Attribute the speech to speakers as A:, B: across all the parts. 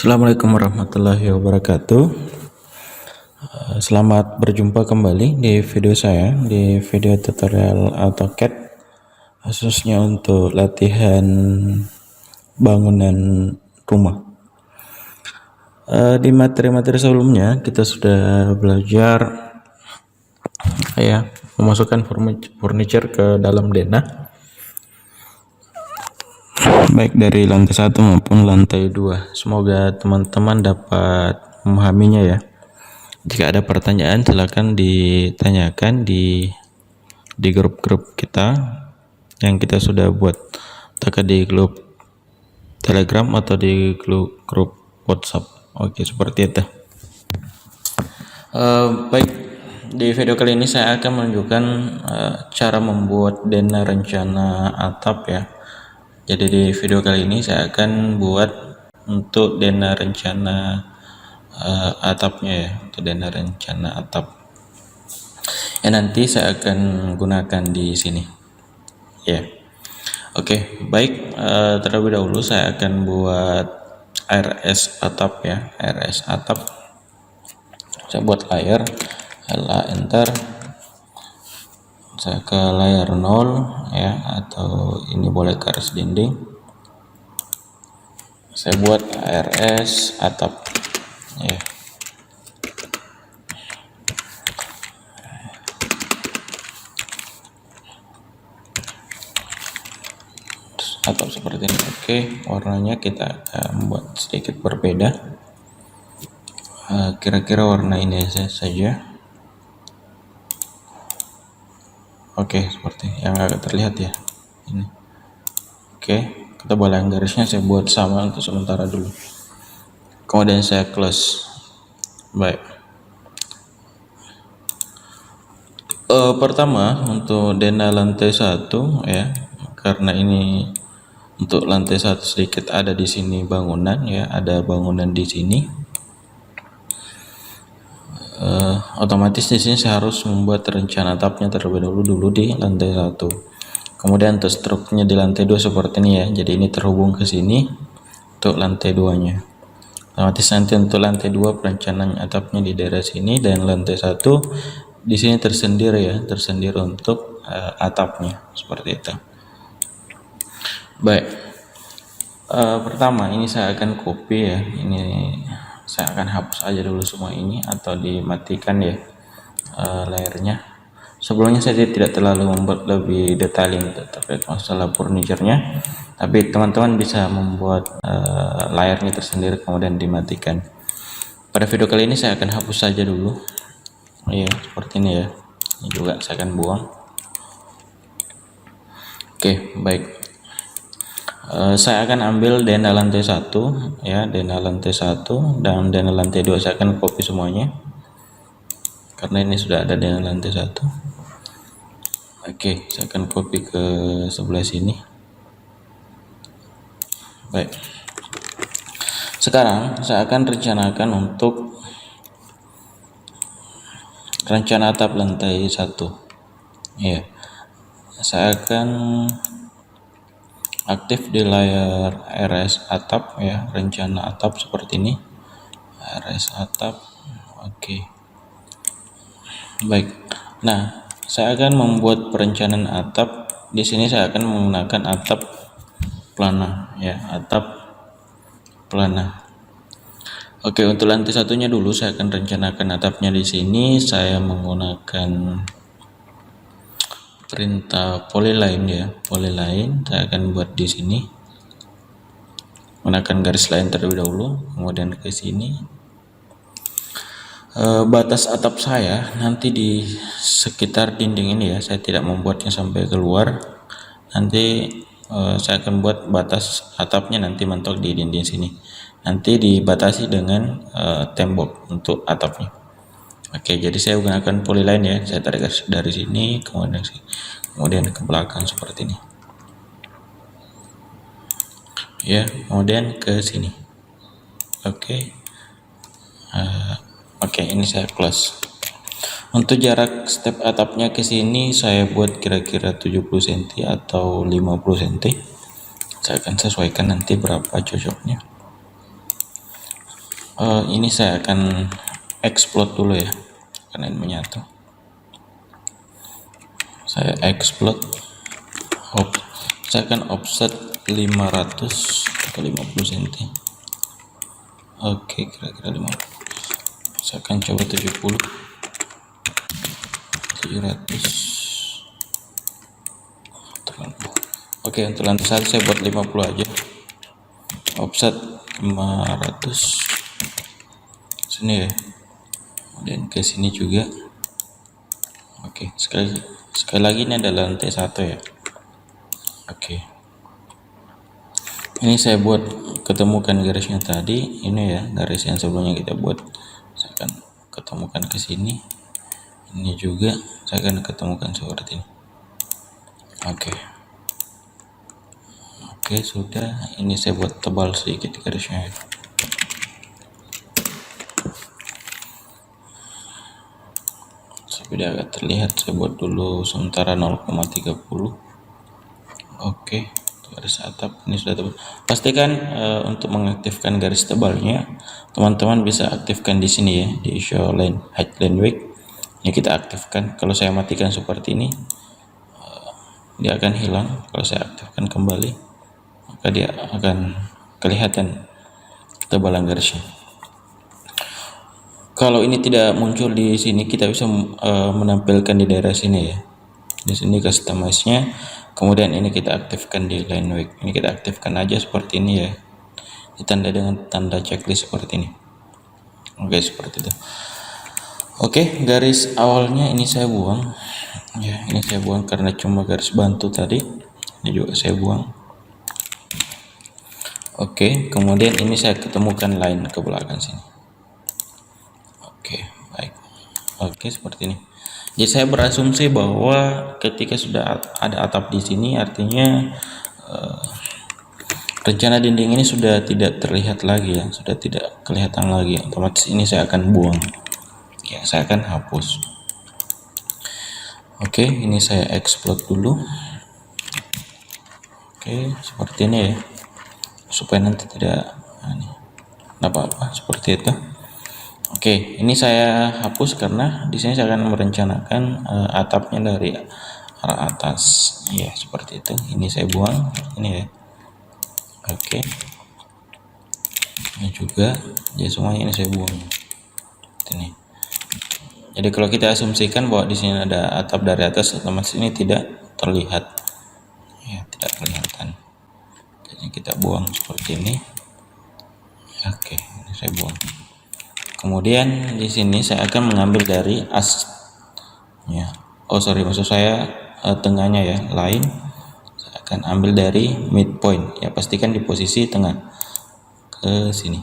A: Assalamualaikum warahmatullahi wabarakatuh. Selamat berjumpa kembali di video saya, di video tutorial AutoCAD khususnya untuk latihan bangunan rumah. Di materi-materi sebelumnya kita sudah belajar memasukkan furniture ke dalam denah, baik dari lantai 1 maupun lantai 2. Semoga teman-teman dapat memahaminya ya. Jika ada pertanyaan silakan ditanyakan di grup-grup kita yang kita sudah buat, entah di grup Telegram atau di grup WhatsApp. Oke, seperti itu. Baik, di video kali ini saya akan menunjukkan cara membuat denah rencana atap ya. Jadi di video kali ini saya akan buat untuk denah rencana atapnya ya, untuk denah rencana atap. Nanti saya akan gunakan di sini. Ya. Oke, baik. Terlebih dahulu saya akan buat RS atap ya, RS atap. Saya buat layer, enter. Saya ke layer 0 ya, atau ini boleh garis dinding. Saya buat RS atap ya. Atau seperti ini. Oke, warnanya kita akan buat sedikit berbeda. Kira-kira warna ini saja. Oke, seperti yang agak terlihat ya. Ini. Oke, kita boleh garisnya saya buat sama untuk sementara dulu. Kemudian saya close. Baik. Pertama untuk denah lantai 1 ya, karena ini untuk lantai 1 sedikit ada di sini bangunan ya, ada bangunan di sini. Otomatis di sini saya harus membuat rencana atapnya terlebih dahulu di lantai 1. Kemudian untuk struknya di lantai 2 seperti ini ya. Jadi ini terhubung ke sini untuk lantai 2-nya. Otomatis nanti untuk lantai 2 perencanaan atapnya di daerah sini, dan lantai 1 di sini tersendiri ya, tersendiri untuk atapnya seperti itu. Baik. Pertama ini saya akan copy ya. Ini saya akan hapus aja dulu semua ini atau dimatikan ya layernya. Sebelumnya saya tidak terlalu membuat lebih detailing terkait masalah furniture-nya, tapi teman-teman bisa membuat layarnya tersendiri kemudian dimatikan. Pada video kali ini saya akan hapus saja dulu ya, seperti ini ya. Ini juga saya akan buang. Oke, baik. Saya akan ambil denah lantai 1 ya, denah lantai 1 dan denah lantai 2 saya akan copy semuanya karena ini sudah ada denah lantai 1. Oke, saya akan copy ke sebelah sini. Baik. Sekarang saya akan rencanakan untuk rencana atap lantai 1 ya. Saya akan aktif di layar RS atap ya, rencana atap seperti ini, RS atap. Oke. Baik. Nah, saya akan membuat perencanaan atap. Di sini saya akan menggunakan atap plana ya, atap plana. Oke, untuk lantai satunya dulu saya akan rencanakan atapnya di sini. Saya menggunakan perintah polyline ya, polyline. Saya akan buat di sini, menggunakan garis line terlebih dahulu, kemudian ke sini. Batas atap saya nanti di sekitar dinding ini ya, saya tidak membuatnya sampai keluar. Nanti saya akan buat batas atapnya nanti mentok di dinding sini, nanti dibatasi dengan tembok untuk atapnya. Oke, jadi saya gunakan polyline ya, saya tarik garis dari sini kemudian ke belakang seperti ini ya, kemudian ke sini. Oke. Oke, ini saya close. Untuk jarak step atapnya ke sini saya buat kira-kira 70 cm atau 50 cm. Saya akan sesuaikan nanti berapa cocoknya. Ini saya akan explode dulu ya, karena ini menyatu. Saya explode, saya akan offset 500 ke 50 cm. Oke, kira-kira 50. Saya akan coba 70, 700. Oke, untuk lantai satu saya buat 50 aja. Offset 500 sini ya, dan ke sini juga. Oke, sekali lagi ini adalah lantai satu ya. Oke, ini saya buat ketemukan garisnya tadi, ini ya garis yang sebelumnya kita buat. Saya akan ketemukan ke sini, ini juga saya akan ketemukan seperti ini. Oke, sudah. Ini saya buat tebal sedikit garisnya ya. Sudah agak terlihat, saya buat dulu sementara 0,30. Oke, garis atap ini sudah tebal. Pastikan untuk mengaktifkan garis tebalnya, teman-teman bisa aktifkan di sini ya, di show line height line width. Ini kita aktifkan. Kalau saya matikan seperti ini, dia akan hilang. Kalau saya aktifkan kembali, maka dia akan kelihatan ketebalan garisnya. Kalau ini tidak muncul di sini, kita bisa menampilkan di daerah sini ya. Di sini customize-nya, kemudian ini kita aktifkan di line width. Ini kita aktifkan aja seperti ini ya, ditanda dengan tanda checklist seperti ini. Oke, seperti itu. Oke, garis awalnya ini saya buang ya, ini saya buang karena cuma garis bantu tadi, ini juga saya buang. Oke, kemudian ini saya ketemukan line ke belakang sini. Oke, baik. Oke, seperti ini. Jadi saya berasumsi bahwa ketika sudah ada atap di sini, artinya rencana dinding ini sudah tidak terlihat lagi ya, sudah tidak kelihatan lagi. Otomatis ini saya akan buang. Ya, saya akan hapus. Oke, ini saya explode dulu. Oke, seperti ini ya, supaya nanti tidak apa-apa seperti itu. Oke, ini saya hapus karena di sini saya akan merencanakan atapnya dari arah atas. Ya, seperti itu. Ini saya buang, ini ya. Oke. Ini juga, jadi semuanya ini saya buang. Ini. Jadi kalau kita asumsikan bahwa di sini ada atap dari atas, otomatis ini tidak terlihat. Ya, tidak kelihatan. Jadi kita buang seperti ini. Oke, ini saya buang. Kemudian di sini saya akan mengambil dari as ya. Maksud saya tengahnya ya, line. Saya akan ambil dari midpoint ya, pastikan di posisi tengah ke sini.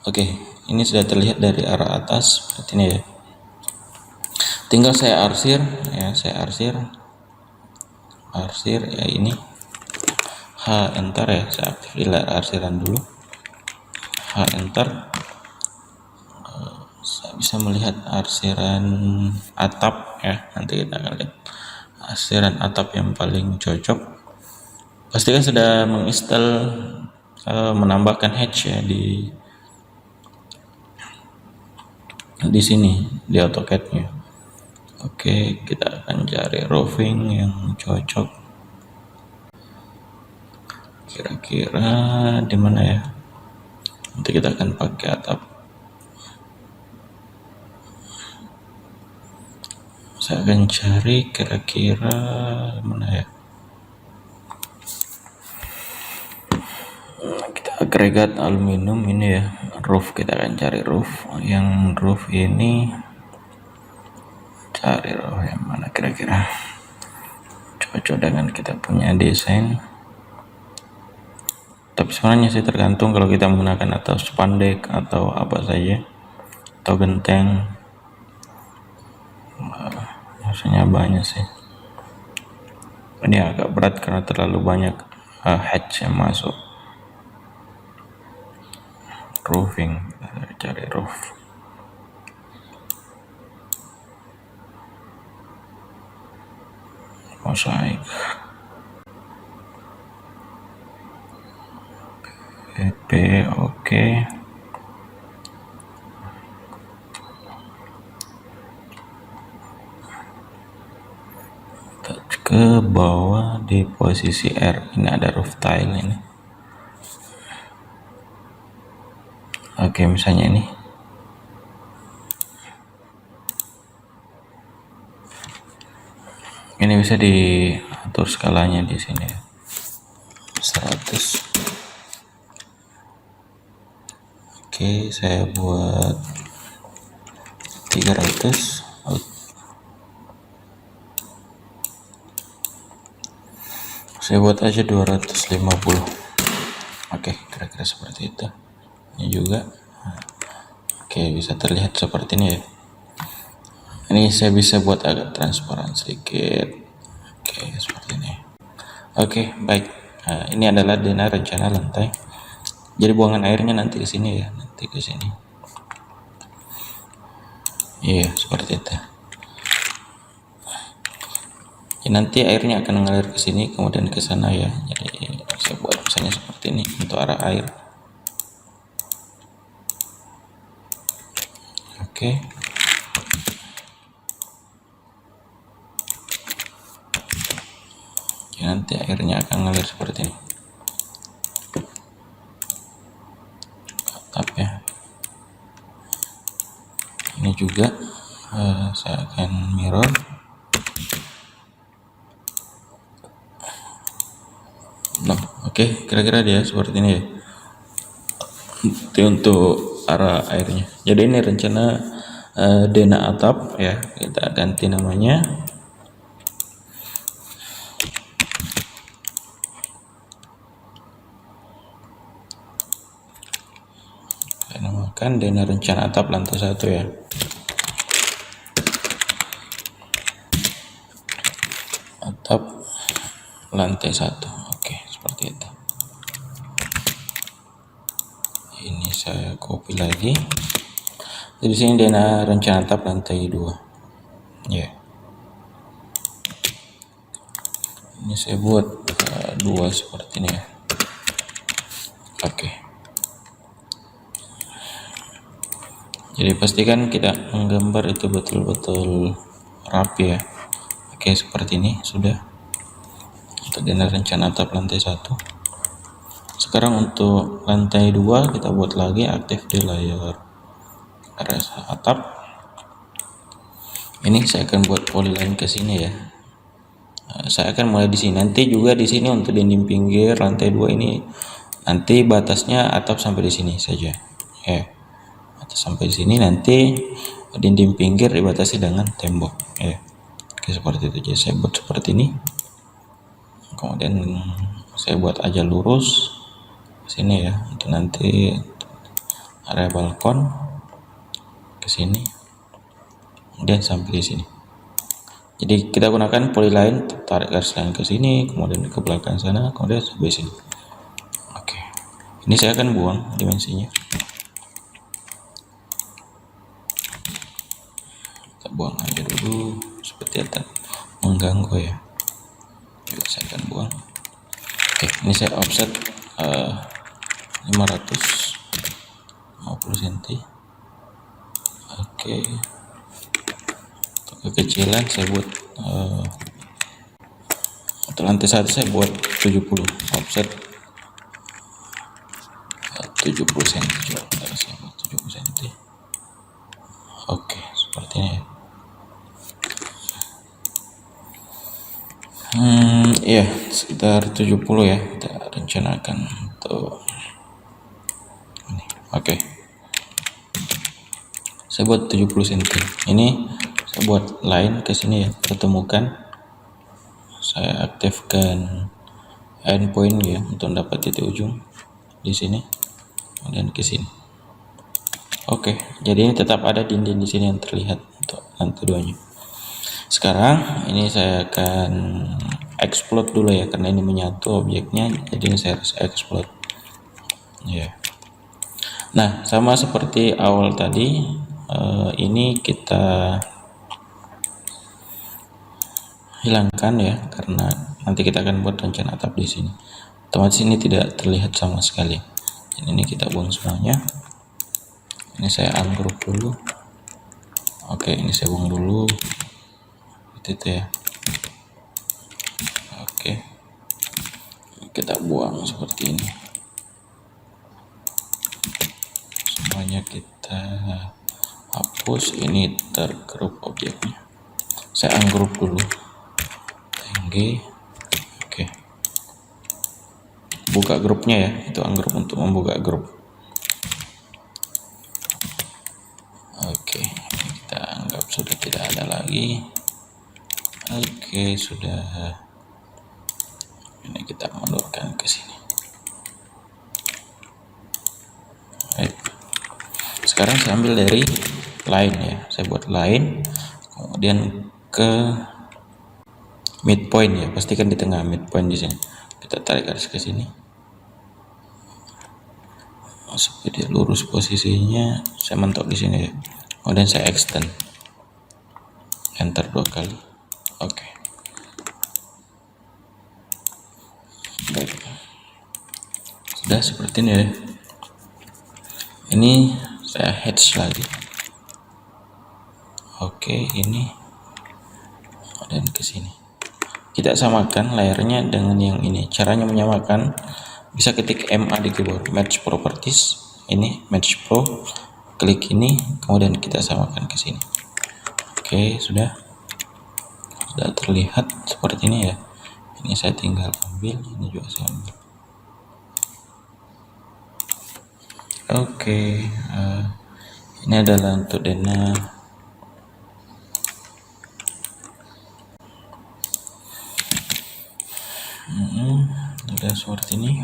A: Oke, ini sudah terlihat dari arah atas seperti ini ya. Tinggal saya arsir ya, arsir ya, ini H enter ya, saya aktifkan arsiran dulu. H enter. Saya bisa melihat arsiran atap ya, nanti kita akan lihat arsiran atap yang paling cocok. Pastikan sudah menginstal menambahkan hatch ya di sini di AutoCAD-nya. Oke, kita akan cari roofing yang cocok. Kira-kira di mana ya? Nanti kita akan pakai atap. Saya akan cari kira-kira mana ya? Kita agregat aluminium ini ya, roof. Kita akan cari roof. Yang roof ini, cari roof yang mana kira-kira cocok dengan kita punya desain. Tapi sebenarnya sih tergantung, kalau kita menggunakan atau spandek atau apa saja atau genteng, maksudnya banyak sih. Ini agak berat karena terlalu banyak hatch yang masuk. Roofing, cari roof. Mosaik. PP oke. bawah di posisi R. Ini ada roof tile ini. Oke, misalnya ini. Ini bisa diatur skalanya di sini ya. 100. Oke, saya buat 300. Saya buat aja 250. Oke, kira-kira seperti itu. Ini juga. Oke, bisa terlihat seperti ini ya. Ini saya bisa buat agak transparan sedikit. Oke, seperti ini. Oke, baik. Nah, ini adalah denah rencana lantai. Jadi buangan airnya nanti ke sini ya, nanti ke sini. Iya, seperti itu. Ya, nanti airnya akan mengalir ke sini kemudian ke sana ya. Jadi saya buat misalnya seperti ini untuk arah air. Oke. Ya, nanti airnya akan mengalir seperti ini. Atap ya. Ini juga saya akan mirror. Nah, oke, kira-kira dia seperti ini ya. Itu untuk arah airnya. Jadi ini rencana denah atap ya, kita ganti namanya. Saya namakan denah rencana atap lantai 1 ya. Atap lantai 1. Oke, seperti itu. Ini saya copy lagi. Jadi sini denah rencana atap lantai 2. Ya. Ini saya buat 2 seperti ini ya. Oke. Jadi pastikan kita menggambar itu betul-betul rapi ya. Oke, seperti ini sudah. Untuk denah rencana atap lantai 1. Sekarang untuk lantai 2 kita buat lagi aktif di layar atap. Ini saya akan buat polyline ke sini ya. Saya akan mulai di sini. Nanti juga di sini untuk dinding pinggir lantai 2 ini nanti batasnya atap sampai di sini saja. Ya. Atas sampai di sini, nanti dinding pinggir dibatasi dengan tembok. Ya. Oke, seperti itu. Jadi saya buat seperti ini. Kemudian saya buat aja lurus sini ya, untuk nanti area balkon ke sini, kemudian sampai di sini. Jadi kita gunakan polyline, tarik garis lain ke sini, kemudian ke belakang sana, kemudian sampai sini. Oke, ini saya akan buang dimensinya. Kita buang aja dulu, seperti itu mengganggu ya. Juga saya akan buang. Oke, ini saya offset 550 cm. Oke, untuk kekecilan saya buat untuk lantai 1 saya buat 70, offset 70 cm. Saya buat 70 cm. Oke, seperti ini ya. Iya, sekitar 70 ya kita rencanakan untuk ini. Oke, saya buat 70 cm. Ini saya buat line ke sini ya, ketemukan. Saya aktifkan endpoint ya untuk dapat titik ujung di sini, kemudian ke sini. Oke, jadi ini tetap ada dinding di sini yang terlihat untuk lantai 2-nya. Sekarang ini saya akan explode dulu ya, karena ini menyatu objeknya, jadi ini saya harus explode ya. Nah, sama seperti awal tadi, ini kita hilangkan ya, karena nanti kita akan buat rencana atap di sini. Otomatis ini tidak terlihat sama sekali. Dan ini kita buang semuanya. Ini saya ungroup dulu. Oke, ini saya buang dulu. Itu ya. Oke, kita buang seperti ini. Semuanya kita hapus. Ini tergrup objeknya. Saya ungroup dulu. Tengge. Oke. Buka grupnya ya. Itu ungroup untuk membuka grup. Oke, kita anggap sudah tidak ada lagi. Oke, sudah. Ini kita mundurkan ke sini. Baik. Sekarang saya ambil dari line ya. Saya buat line, kemudian ke midpoint ya. Pastikan di tengah midpoint di sini. Kita tarik garis ke sini. Supaya dia lurus posisinya. Saya mentok di sini ya. Kemudian saya extend. Enter 2 kali. Oke. Baik. Sudah seperti ini ya. Ini saya hatch lagi. Oke, ini dan ke sini. Kita samakan layarnya dengan yang ini. Caranya menyamakan, bisa ketik MA di keyboard, match properties. Ini match pro, klik ini, kemudian kita samakan ke sini. Oke, sudah terlihat seperti ini ya. Ini saya tinggal ambil, ini juga saya ambil. Oke, ini adalah untuk denah. Sudah seperti ini.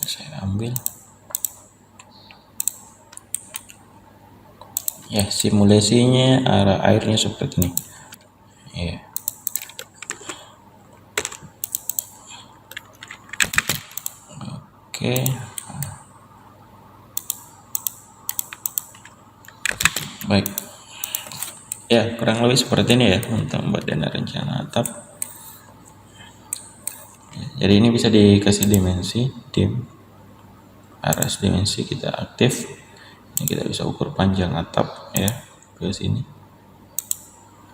A: Saya ambil. Ya, simulasinya arah airnya seperti ini. Ya. Oke. Baik. Ya, kurang lebih seperti ini ya untuk membuat dana rencana atap. Jadi ini bisa dikasih dimensi, aras dimensi kita aktif. Ini kita bisa ukur panjang atap ya ke sini.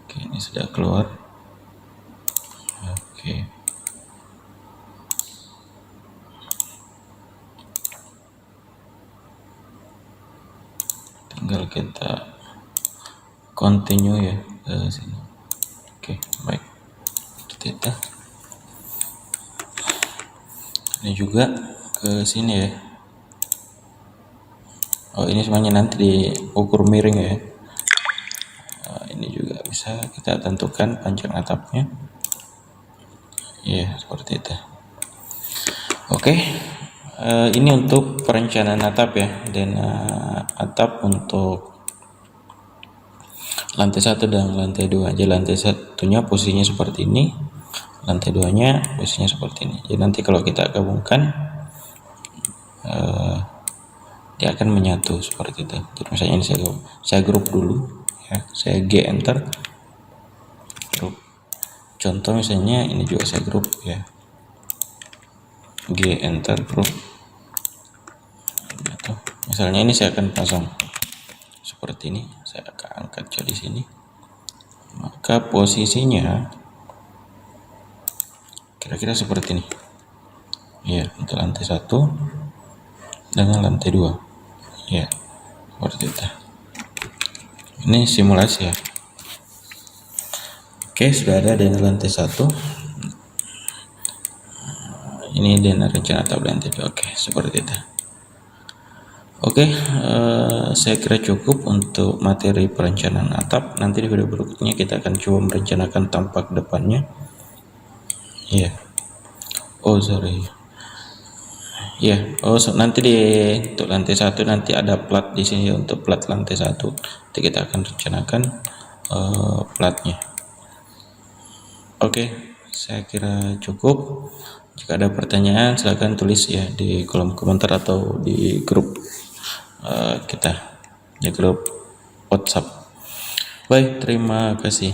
A: Oke, ini sudah keluar. Oke. Tinggal kita continue ya ke sini. Oke, baik. Kita ini juga ke sini ya. Oh, ini semuanya nanti diukur miring ya. Ini juga bisa kita tentukan panjang atapnya. Ya, seperti itu. Oke. Ini untuk perencanaan atap ya, dan atap untuk lantai 1 dan lantai 2. Jadi lantai 1-nya posisinya seperti ini, lantai 2-nya posisinya seperti ini. Jadi nanti kalau kita gabungkan dia akan menyatu seperti itu. Jadi misalnya ini saya grup dulu ya, saya G enter grup. Contoh misalnya ini juga saya grup ya, G enter grup. Misalnya ini saya akan pasang seperti ini, saya akan angkat jadi sini, maka posisinya kira-kira seperti ini ya, untuk lantai 1 dengan lantai 2 ya, seperti itu. Ini simulasi ya. Oke, sudah ada dana lantai 1. Ini dana rencana atap lantai 2. Oke, seperti itu. Oke, saya kira cukup untuk materi perencanaan atap. Nanti di video berikutnya kita akan coba merencanakan tampak depannya. Ya, nanti untuk lantai 1 nanti ada plat di sini untuk plat lantai 1. Nanti kita akan rencanakan platnya. Oke, saya kira cukup. Jika ada pertanyaan silahkan tulis ya di kolom komentar atau di grup kita, di grup WhatsApp. Baik, terima kasih.